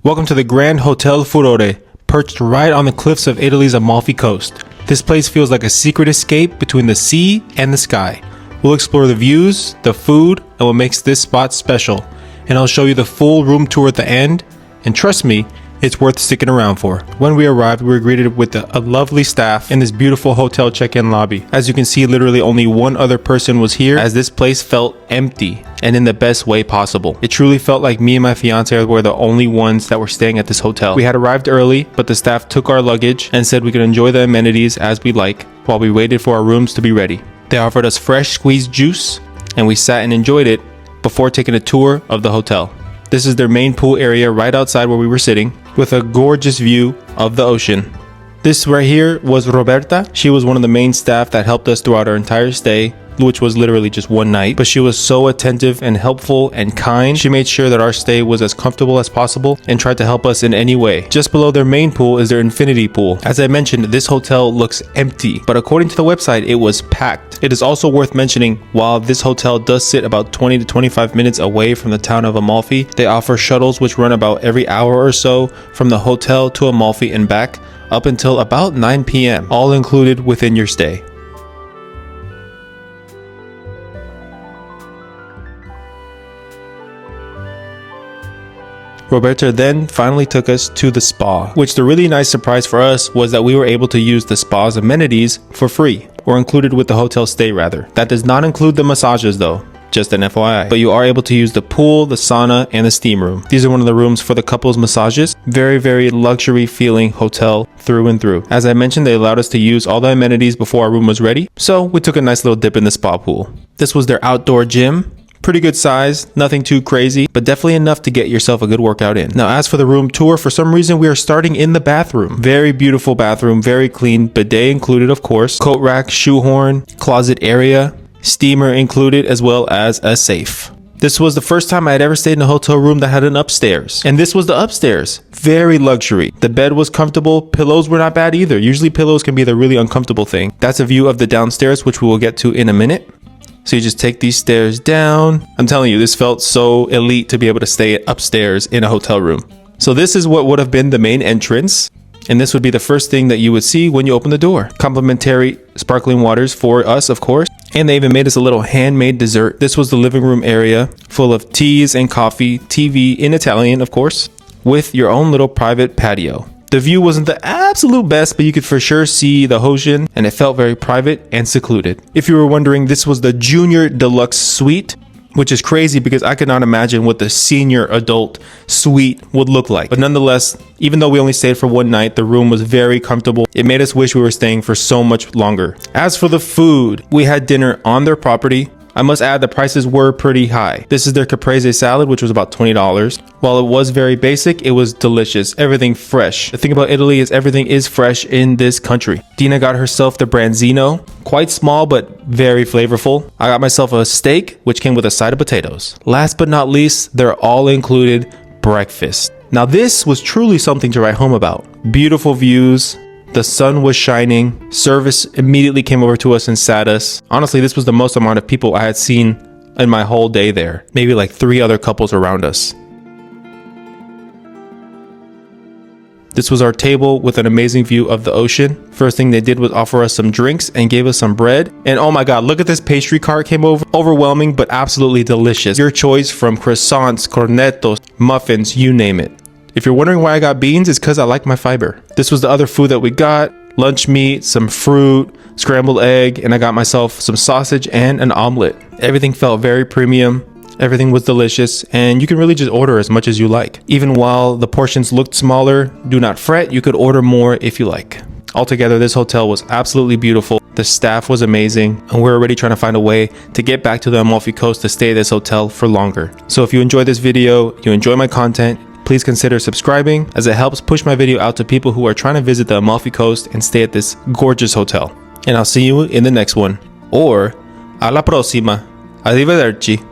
Welcome to the Grand Hotel Furore, perched right on the cliffs of Italy's Amalfi Coast. This place feels like a secret escape between the sea and the sky. We'll explore the views, the food, and what makes this spot special. And I'll show you the full room tour at the end, and trust me, it's worth sticking around for. When we arrived, we were greeted with a lovely staff in this beautiful hotel check-in lobby. As you can see, literally only one other person was here, as this place felt empty, and in the best way possible. It truly felt like me and my fiance were the only ones that were staying at this hotel. We had arrived early, but the staff took our luggage and said we could enjoy the amenities as we like while we waited for our rooms to be ready. They offered us fresh squeezed juice, and we sat and enjoyed it before taking a tour of the hotel. This is their main pool area right outside where we were sitting, with a gorgeous view of the ocean. This right here was Roberta. She was one of the main staff that helped us throughout our entire stay, which was literally just one night, but she was so attentive and helpful and kind. She made sure that our stay was as comfortable as possible and tried to help us in any way. Just below their main pool is their infinity pool. As I mentioned, this hotel looks empty, but according to the website, it was packed. It is also worth mentioning, while this hotel does sit about 20 to 25 minutes away from the town of Amalfi, they offer shuttles which run about every hour or so from the hotel to Amalfi and back up until about 9 p.m., all included within your stay. Roberta then finally took us to the spa, which the really nice surprise for us was that we were able to use the spa's amenities for free, or included with the hotel stay rather. That does not include the massages though, just an FYI. But you are able to use the pool, the sauna, and the steam room. These are one of the rooms for the couples massages. Very luxury feeling hotel through and through. As I mentioned, they allowed us to use all the amenities before our room was ready, so we took a nice little dip in the spa pool. This was their outdoor gym. Pretty good size, nothing too crazy, but definitely enough to get yourself a good workout in. Now, as for the room tour, for some reason we are starting in the bathroom. Very beautiful bathroom, very clean, bidet included of course, coat rack, shoehorn, closet area, steamer included, as well as a safe. This was the first time I had ever stayed in a hotel room that had an upstairs. And this was the upstairs. Very luxury. The bed was comfortable. Pillows were not bad either. Usually pillows can be the really uncomfortable thing. That's a view of the downstairs, which we will get to in a minute. So you just take these stairs down. I'm telling you, this felt so elite to be able to stay upstairs in a hotel room. So this is what would have been the main entrance. And this would be the first thing that you would see when you open the door. Complimentary sparkling waters for us, of course. And they even made us a little handmade dessert. This was the living room area full of teas and coffee, TV in Italian, of course, with your own little private patio. The view wasn't the absolute best, but you could for sure see the ocean, and it felt very private and secluded. If you were wondering, this was the Junior Deluxe Suite, which is crazy because I could not imagine what the senior adult suite would look like. But nonetheless, even though we only stayed for one night, the room was very comfortable. It made us wish we were staying for so much longer. As for the food, we had dinner on their property. I must add the prices were pretty high. This is their caprese salad, which was about $20. While it was very basic, it was delicious. Everything fresh. The thing about Italy is everything is fresh in this country. Dina got herself the branzino, quite small but very flavorful. I got myself a steak, which came with a side of potatoes. Last but not least, their all-included breakfast. Now this was truly something to write home about. Beautiful views. The sun was shining. Service immediately came over to us and sat us. Honestly, this was the most amount of people I had seen in my whole day there. Maybe like 3 other couples around us. This was our table with an amazing view of the ocean. First thing they did was offer us some drinks and gave us some bread. And oh my god, look at this pastry cart came over. Overwhelming, but absolutely delicious. Your choice from croissants, cornettos, muffins, you name it. If you're wondering why I got beans, it's because I like my fiber. This was the other food that we got. Lunch meat, some fruit, scrambled egg, and I got myself some sausage and an omelet. Everything felt very premium. Everything was delicious, and you can really just order as much as you like. Even while the portions looked smaller, do not fret, you could order more if you like. Altogether, this hotel was absolutely beautiful. The staff was amazing, and we're already trying to find a way to get back to the Amalfi Coast to stay at this hotel for longer. So if you enjoyed this video, you enjoy my content, please consider subscribing, as it helps push my video out to people who are trying to visit the Amalfi Coast and stay at this gorgeous hotel. And I'll see you in the next one. Or, alla prossima. Arrivederci.